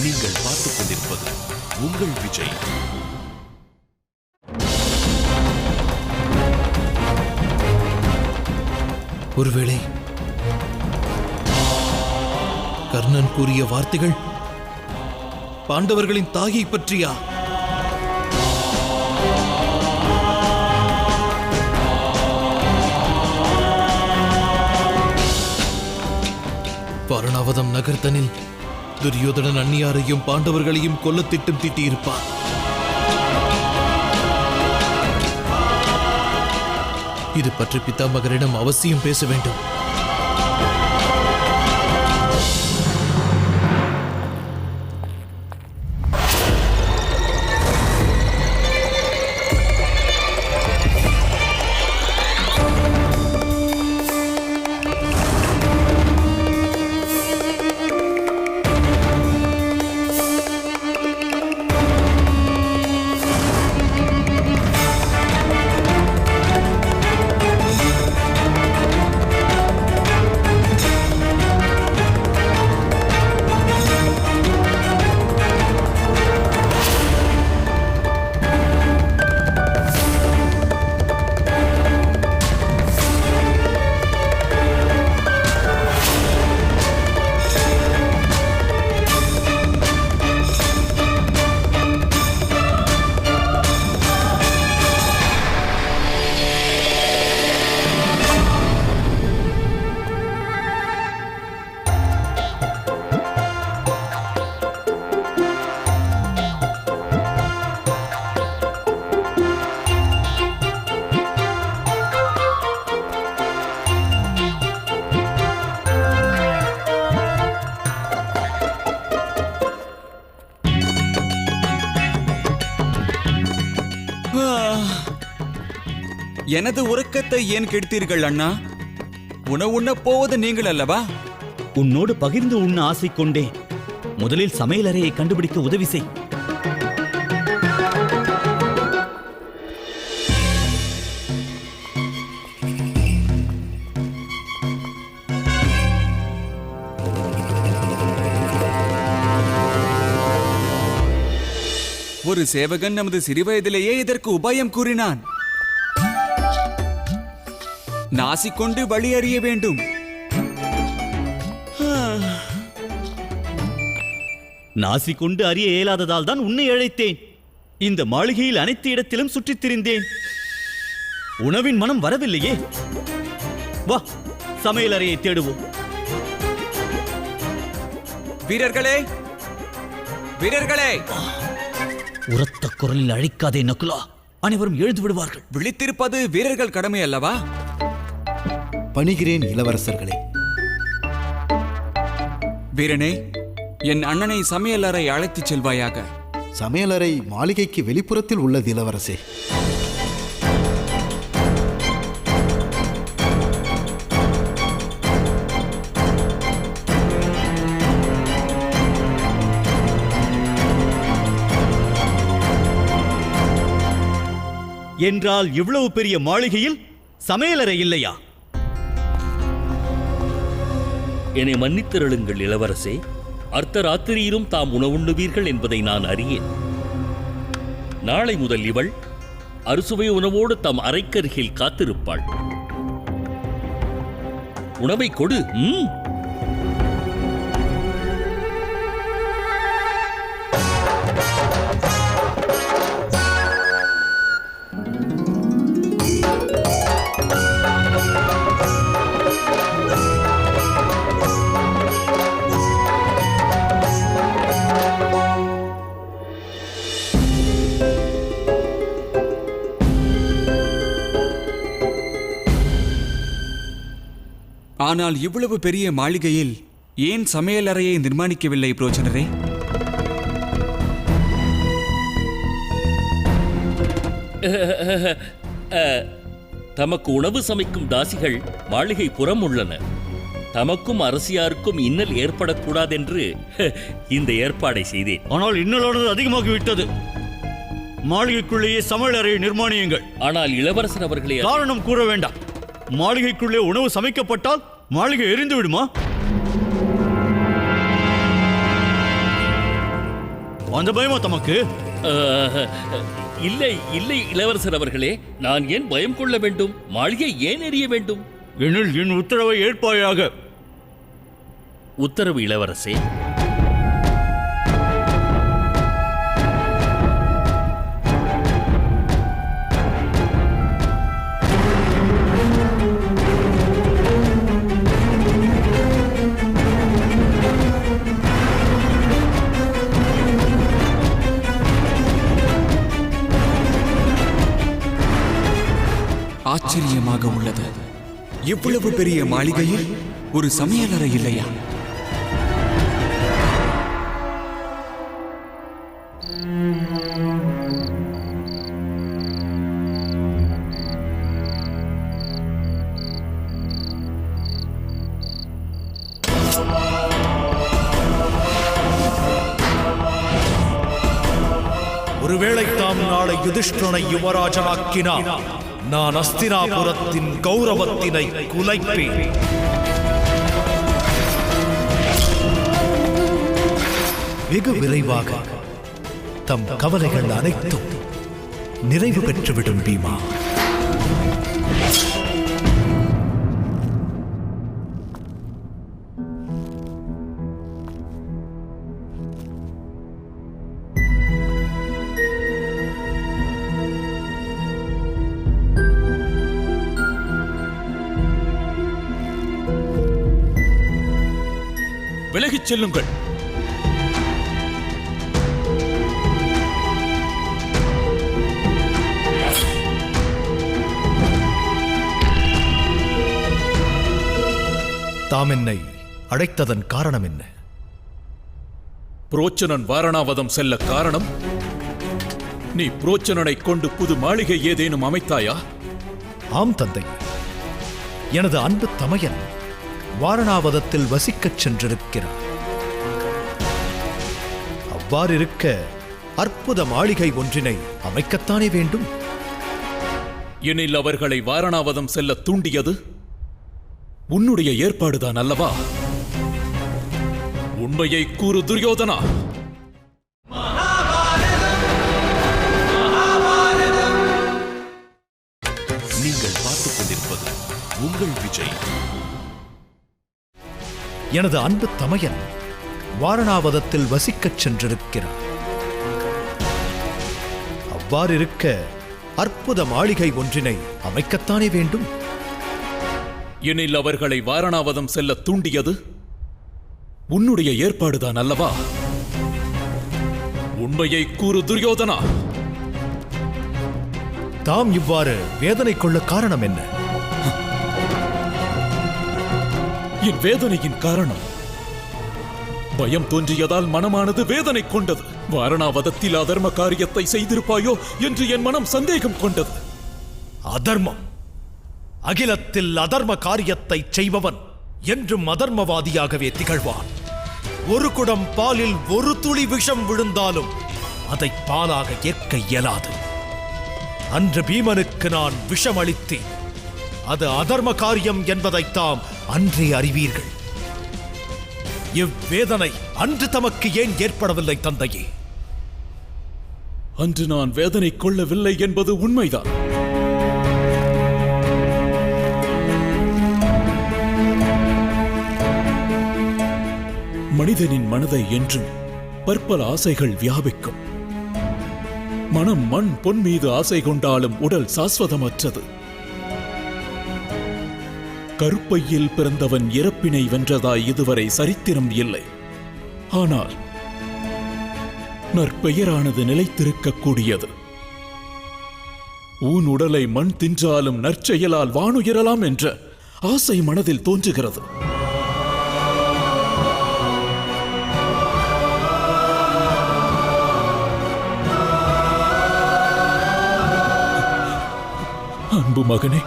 நீங்கள் பார்த்துக் கொண்டிருப்பது உங்கள் விஜய். ஒருவேளை கர்ணன் கூறிய வார்த்தைகள் பாண்டவர்களின் தாயை பற்றியா? பரணாவதம் நகர்த்தனில் துரியோதனன் அந்நியாரையும் பாண்டவர்களையும் கொல்ல திட்டம் தீட்டியிருப்பார். இது பற்றி பிதாமகரிடம் அவசியம் பேச வேண்டும். எனது உறக்கத்தை ஏன் கெடுத்தீர்கள் அண்ணா? உணவு உண்ணப் போவது நீங்கள் அல்லவா? உன்னோடு பகிர்ந்து உண்ண ஆசை கொண்டேன். முதலில் சமையலறையை கண்டுபிடிக்க உதவி செய். ஒரு சேவகன் நமது சிறுவயதிலேயே இதற்கு உபாயம் கூறினான். நாசிக்கொண்டு வழி அறிய வேண்டும். நாசிக்கொண்டு அறிய இயலாததால் தான் உன்னை அழைத்தேன். இந்த மாளிகையில் அனைத்து இடத்திலும் சுற்றித் திரிந்தேன். உணவின் மனம் வரவில்லையே. வா, சமையலறையை தேடுவோம். வீரர்களே, வீரர்களே! உரத்த குரலில் அழைக்காதே நகுலா, அனைவரும் எழுந்து விடுவார்கள். விழித்திருப்பது வீரர்கள் கடமை அல்லவா? பணிகிறேன் இளவரசர்களே. வீரனே, என் அண்ணனை சமையலறை அழைத்துச் செல்வாயாக. சமையலறை மாளிகைக்கு வெளிப்புறத்தில் உள்ளது இளவரசே. என்றால் இவ்வளவு பெரிய மாளிகையில் சமையலறை இல்லையா? என்னை மன்னித்திருளுங்கள் இளவரசே. அர்த்தராத்திரியிலும் தாம் உணவுண்ணுவீர்கள் என்பதை நான் அறியேன். நாளை முதல் இவள் அறுசுவை உணவோடு தம் அறைக்கருகில் காத்திருப்பாள். உணவை கொடு. ஆனால் இவ்வளவு பெரிய மாளிகையில் ஏன் சமையலறையை நிர்மாணிக்கவில்லை புரோஜனரே? தமக்கு உணவு சமைக்கும் தாசிகள் மாளிகை புறம் உள்ளன. தமக்கும் அரசியாருக்கும் இன்னல் ஏற்படக்கூடாதென்று இந்த ஏற்பாடை செய்தேன். ஆனால் இன்னலோடு அதிகமாகிவிட்டது. மாளிகைக்குள்ளேயே சமையலறையை நிர்மாணியுங்கள். ஆனால் இளவரசர் அவர்களே, காரணம் கூற வேண்டாம். மாளிகைக்குள்ளே உணவு சமைக்கப்பட்டால் மாளிகை எரிந்து விடுமா? அந்த பயமா தமக்கு? அஹ், இல்லை இல்லை இளவரசர் அவர்களே, நான் ஏன் பயம் கொள்ள வேண்டும்? மாளிகை ஏன் எரிய வேண்டும்? எனில் என் உத்தரவை ஏற்பாயாக. உத்தரவு இளவரசே. ஆச்சரியமாக உள்ளது. இவ்வளவு பெரிய மாளிகையில் ஒரு சமையலறை இல்லையா? ஒருவேளை தாம் நாளை யுதிஷ்டனை யுவராஜனாக்கினார், நான் அஸ்தினாபுரத்தின் கௌரவத்தினை குலைப்பேன். வெகு விரைவாக தம் கவலைகள் அனைத்தும் நிறைவு பெற்றுவிடும் பீமா. விலகிச் செல்லுங்கள். தாம் என்னை அழைத்ததன் காரணம் என்ன? புரோச்சனன் வாரணாவதம் செல்ல காரணம்? நீ புரோச்சனனை கொண்டு புது மாளிகை ஏதேனும் அமைத்தாயா? ஆம் தந்தை, எனது அன்பு தமையன் வாரணாவதத்தில் வசிக்கச் சென்றிருக்கிறார். அவ்வாறிருக்க அற்புத மாளிகை ஒன்றினை அமைக்கத்தானே வேண்டும். எனில் அவர்களை வாரணாவதம் செல்ல தூண்டியது உன்னுடைய ஏற்பாடுதான் அல்லவா? உண்மையை கூறு துரியோதனா. நீங்கள் பார்த்துக் கொண்டிருப்பது உங்கள் விஜய். எனது அன்பு தமையன் வாரணாவதத்தில் வசிக்கச் சென்றிருக்கிறார். அவ்வாறிருக்க அற்புத மாளிகை ஒன்றினை அமைக்கத்தானே வேண்டும். எனில் அவர்களை வாரணாவதம் செல்ல தூண்டியது உன்னுடைய ஏற்பாடுதான் அல்லவா? உண்மையை கூறு துரியோதனா. தாம் இவ்வாறு வேதனை கொள்ள காரணம் என்ன? என் வேதனையின் காரணம் பயம் தோன்றியதால் மனமானது வேதனை கொண்டது. வாரணாவதத்தில் அதர்ம காரியத்தை செய்திருப்பாயோ என்று என் மனம் சந்தேகம் கொண்டது. அதர்மம்? அகிலத்தில் அதர்ம காரியத்தை செய்பவன் என்றும் அதர்மவாதியாகவே திகழ்வான். ஒரு குடம் பாலில் ஒரு துளி விஷம் விழுந்தாலும் அதை பாலாக ஏற்க இயலாது. அன்று பீமனுக்கு நான் விஷம் அளித்தேன். அது அதர்ம காரியம் என்பதைத்தாம் அன்றே அறிவீர்கள். இவ்வேதனை அன்று தமக்கு ஏன் ஏற்படவில்லை தந்தையே? அன்று நான் வேதனை கொள்ளவில்லை என்பது உண்மைதான். மனிதனின் மனதை என்றும் பற்பல ஆசைகள் வியாபிக்கும். மனம் மண் பொன் மீது ஆசை கொண்டாலும் உடல் சாஸ்வதமற்றது. கருப்பையில் பிறந்தவன் இறப்பினை வென்றதாய் இதுவரை சரித்திரம் இல்லை. ஆனால் நற்பெயரானது நிலைத்திருக்கக்கூடியது. ஊன் உடலை மண் தின்றாலும் நற்செயலால் வானுயரலாம் என்ற ஆசை மனதில் தோன்றுகிறது. அன்பு மகனே,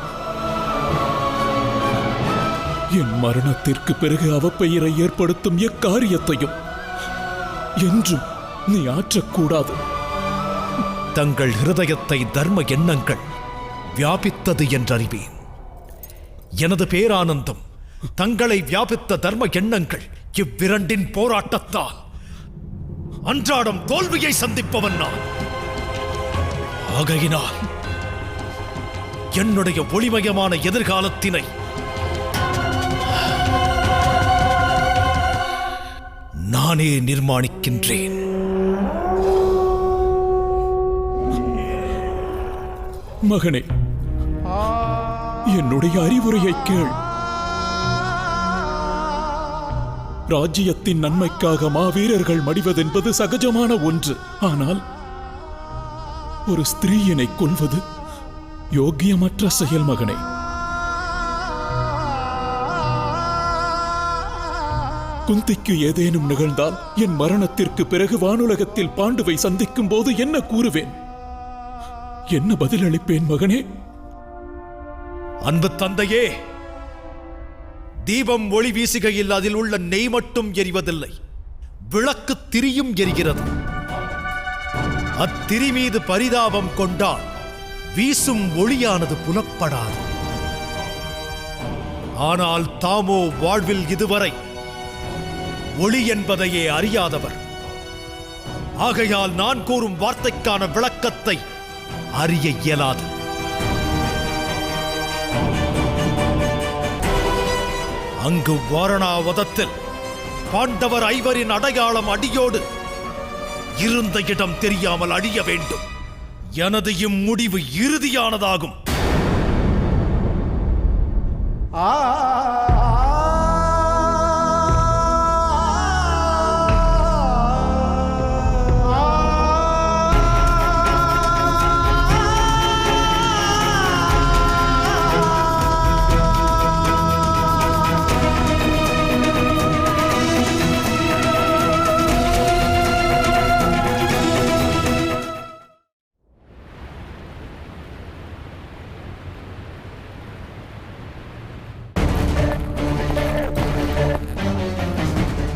என் மரணத்திற்கு பிறகு அவப்பெயரை ஏற்படுத்தும் எக்காரியத்தையும் என்றும் நீ ஆற்றக்கூடாது. தங்கள் ஹிருதயத்தை தர்ம எண்ணங்கள் வியாபித்தது என்றறிவேன். எனது பேரானந்தம் தங்களை வியாபித்த தர்ம எண்ணங்கள் இவ்விரண்டின் போராட்டத்தால் அன்றாடம் தோல்வியை சந்திப்பவன் நான். ஆகையினால் என்னுடைய ஒளிமயமான எதிர்காலத்தினை நானே நிர்மாணிக்கின்றேன். மகனே, என்னுடைய அறிவுரையை கேள். ராஜ்யத்தின் நன்மைக்காக மாவீரர்கள் மடிவதென்பது சகஜமான ஒன்று. ஆனால் ஒரு ஸ்திரீயினை கொல்வது யோக்கியமற்ற செயல் மகனே. குந்திக்கு ஏதேனும் நிகழ்ந்தால் என் மரணத்திற்கு பிறகு வானுலகத்தில் பாண்டுவை சந்திக்கும் போது என்ன கூறுவேன்? என்ன பதிலளிப்பேன் மகனே? அன்பு தந்தையே, தீபம் ஒளி வீசுகையில் அதில் உள்ள நெய் மட்டும் எரிவதில்லை, விளக்கு திரியும் எரிகிறது. அத்திரி மீது பரிதாபம் கொண்டால் வீசும் ஒளியானது புலப்படாது. ஆனால் தாமோ வாழ்வில் இதுவரை ஒளி என்பதையே அறியாதவர். ஆகையால் நான் கூறும் வார்த்தைக்கான விளக்கத்தை அறிய இயலாது. அங்கு வாரணாவதத்தில் பாண்டவர் ஐவரின் அடையாளம் அடியோடு இருந்த இடம் தெரியாமல் அழிய வேண்டும். எனது இம்முடிவு இறுதியானதாகும்.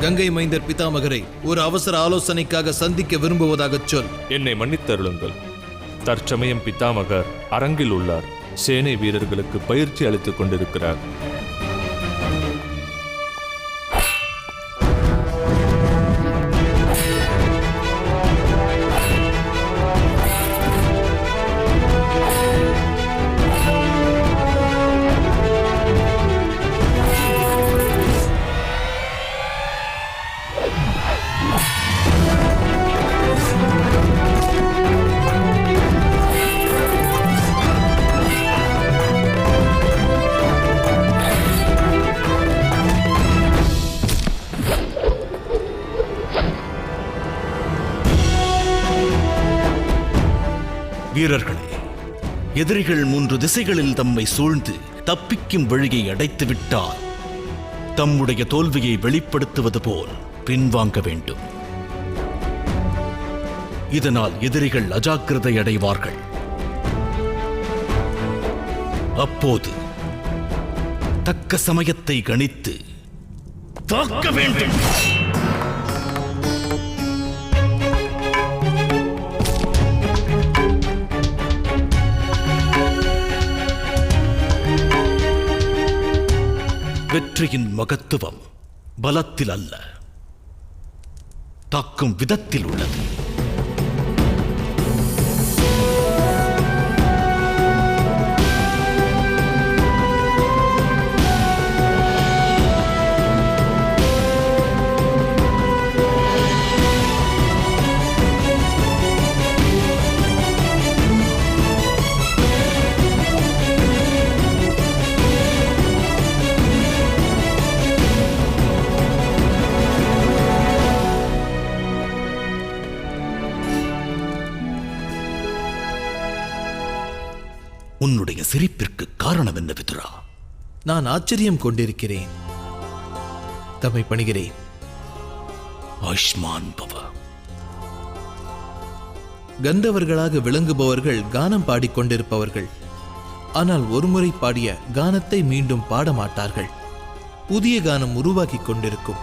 கங்கை மைந்தர் பிதாமகரை ஒரு அவசர ஆலோசனைக்காக சந்திக்க விரும்புவதாகச் சொல். என்னை மன்னித்தருளுங்கள். தற்சமயம் பிதாமகர் அரங்கில் உள்ளார். சேனை வீரர்களுக்கு பயிற்சி அளித்துக் கொண்டிருக்கிறார். வீரர்களே, எதிரிகள் 3 திசைகளில் தம்மை சூழ்ந்து தப்பிக்கும் வழியை அடைத்துவிட்டால் தம்முடைய தோல்வியை வெளிப்படுத்துவது போல் பின்வாங்க வேண்டும். இதனால் எதிரிகள் அஜாக்கிரதை அடைவார்கள். அப்போது தக்க சமயத்தை கணித்து தாக்க வேண்டும். வெற்றியின் மகத்துவம் பலத்தில் அல்ல, தாக்கும் விதத்தில் உள்ளது. உன்னுடைய சிரிப்பிற்கு காரணம் என்ன விதுரா? நான் ஆச்சரியம் கொண்டிருக்கிறேன். தம்மை பணிகிறேன். ஆயுஷ்மான் பவ. கந்தவர்களாக விளங்குபவர்கள் கானம் பாடிக்கொண்டிருப்பவர்கள். ஆனால் ஒருமுறை பாடிய கானத்தை மீண்டும் பாடமாட்டார்கள். புதிய கானம் உருவாக்கிக் கொண்டிருக்கும்.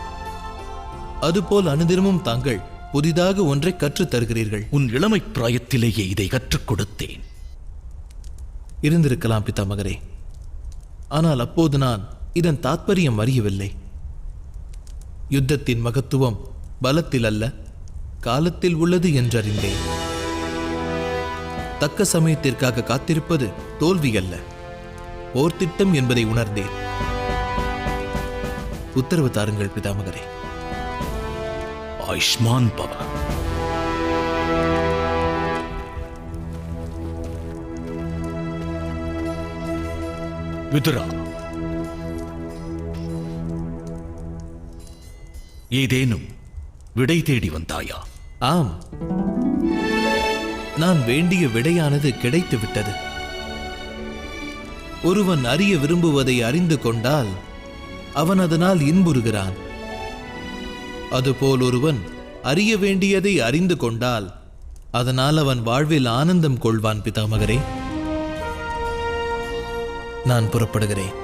அதுபோல் அனுதினமும் தாங்கள் புதிதாக ஒன்றை கற்றுத் தருகிறீர்கள். உன் இளமை பிராயத்திலேயே இதை கற்றுக் கொடுத்தேன். இருந்திருக்கலாம் பிதாமகரே. ஆனால் அப்போது நான் இதன் தாத்பரியம் அறியவில்லை. யுத்தத்தின் மகத்துவம் பலத்தில் அல்ல, காலத்தில் உள்ளது என்றறிந்தேன். தக்க சமயத்திற்காக காத்திருப்பது தோல்வி அல்ல, போர்த்திட்டம் என்பதை உணர்ந்தேன். உத்தரவு தாருங்கள் பிதாமகரே. ஆயுஷ்மான் பவ. விதுரா, ஏதேனும் விடை தேடி வந்தாயா? ஆம், நான் வேண்டிய விடையானது கிடைத்து விட்டது. ஒருவன் அறிய விரும்புவதை அறிந்து கொண்டால் அவன் அதனால் இன்புறுகிறான். அதுபோல் ஒருவன் அறிய வேண்டியதை அறிந்து கொண்டால் அதனால் அவன் வாழ்வில் ஆனந்தம் கொள்வான். பிதாமகரே, நான் புறப்படுகிறேன்.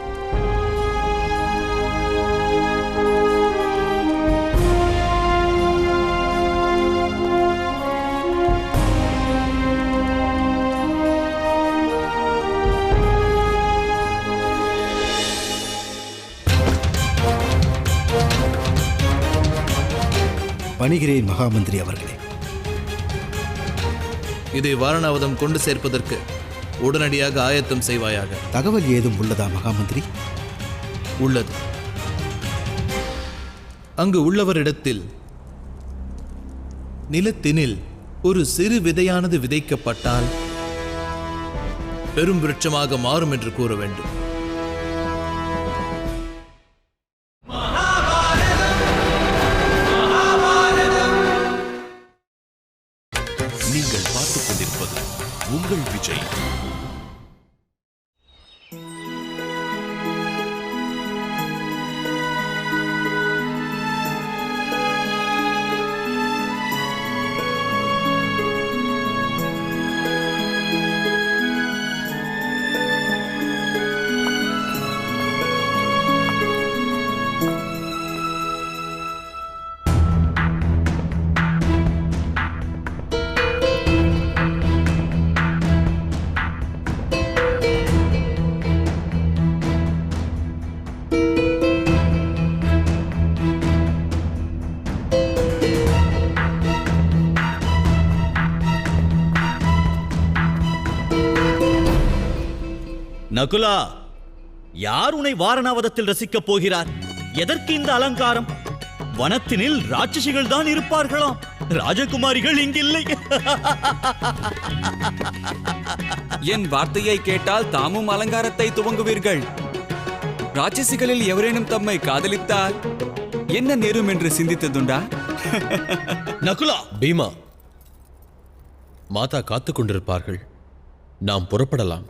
பணிகிறேன் மகாமந்திரி அவர்களே. இதை வாரணாவதம் கொண்டு சேர்ப்பதற்கு உடனடியாக ஆயத்தம் செய்வாயாக. தகவல் ஏதும் உள்ளதா மகாமந்திரி? உள்ளது. அங்கு உள்ளவரிடத்தில் நிலத்தினில் ஒரு சிறு விதையானது விதைக்கப்பட்டால் பெரும் விருட்சமாக மாறும் என்று கூற வேண்டும். நீங்கள் பார்த்துக் கொண்டிருப்பது உங்கள் விஜய். நகுலா, யார் உன்னை வாரணாவதத்தில் ரசிக்கப் போகிறார்? எதற்கு இந்த அலங்காரம்? வனத்தினில் ராட்சசிகள் தான் இருப்பார்களாம், ராஜகுமாரிகள் இங்கில்லை. என் வார்த்தையை கேட்டால் தாமும் அலங்காரத்தை துவங்குவீர்கள். ராட்சசிகளில் எவரேனும் தம்மை காதலித்தால் என்ன நேரும் என்று சிந்தித்ததுண்டா? நகுலா, பீமா, மாதா காத்துக் கொண்டிருப்பார்கள். நாம் புறப்படலாம்.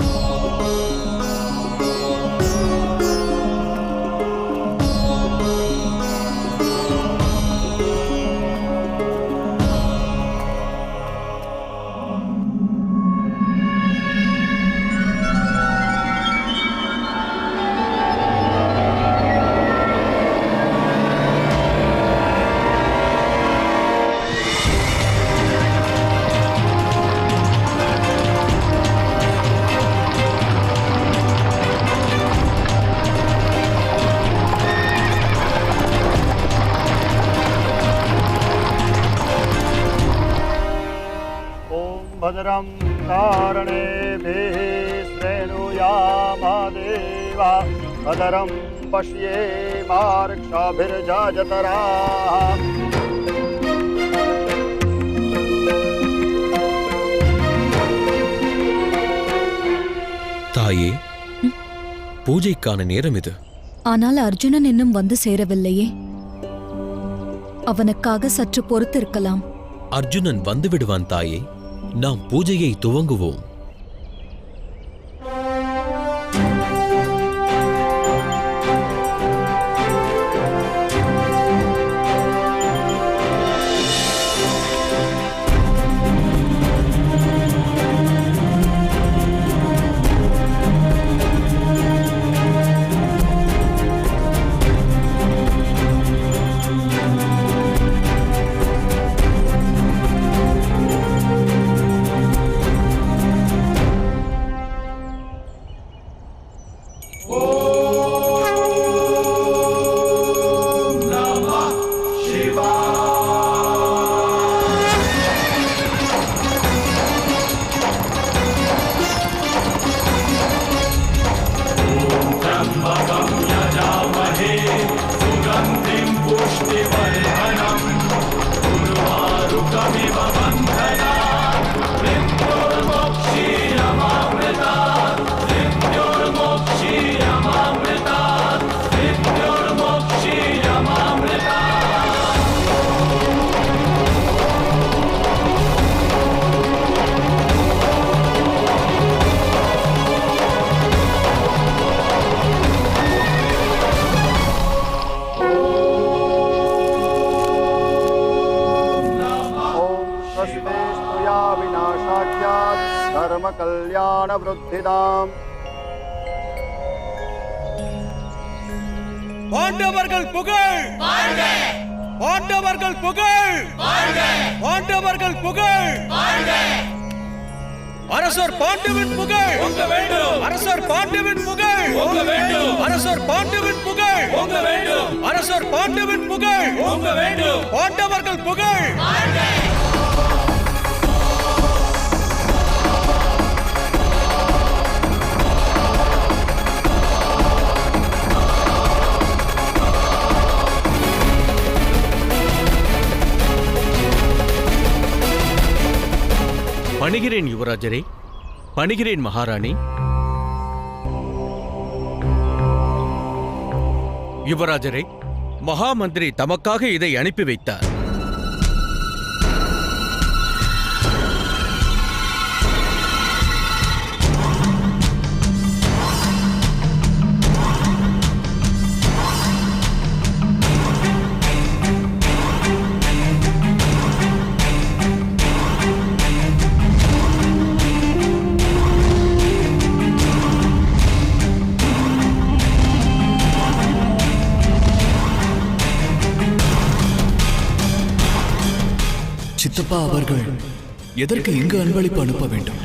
भद्रं कारणेभिः श्रेणुयामदेवा भद्रं पश्येमार्क्षाभिर्जाजतराः. தாயே, பூஜைக்கான நேரம் இது. ஆனால் அர்ஜுனன் இன்னும் வந்து சேரவில்லையே. அவனுக்காக சற்று பொறுத்திருக்கலாம். அர்ஜுனன் வந்து விடுவான் தாயே. நாம் பூஜையை துவங்குவோம். स्वस्ति स्तुया विनाशाख्यात् धर्म कल्याण वृद्धिदाम् பாண்டவர்கள் புகழ் பாண்டவர்கள் புகழ் பாண்டவர்கள் புகழ் அரசர் பாண்டுவின் புகழ் அரசர் பாண்டுவின் புகழ் அரசர் பாண்டுவின் புகழ் அரசர் பாண்டுவின் புகழ் பாண்டவர்கள் புகழ் பணிகிறேன் யுவராஜரே, பணிகிறேன் மகாராணி. யுவராஜரே, மகாமந்திரி தமக்காக இதை அனுப்பி வைத்தார். சித்தப்பா அவர்கள் எதற்கு இங்கு அன்பளிப்பு அனுப்ப வேண்டும்?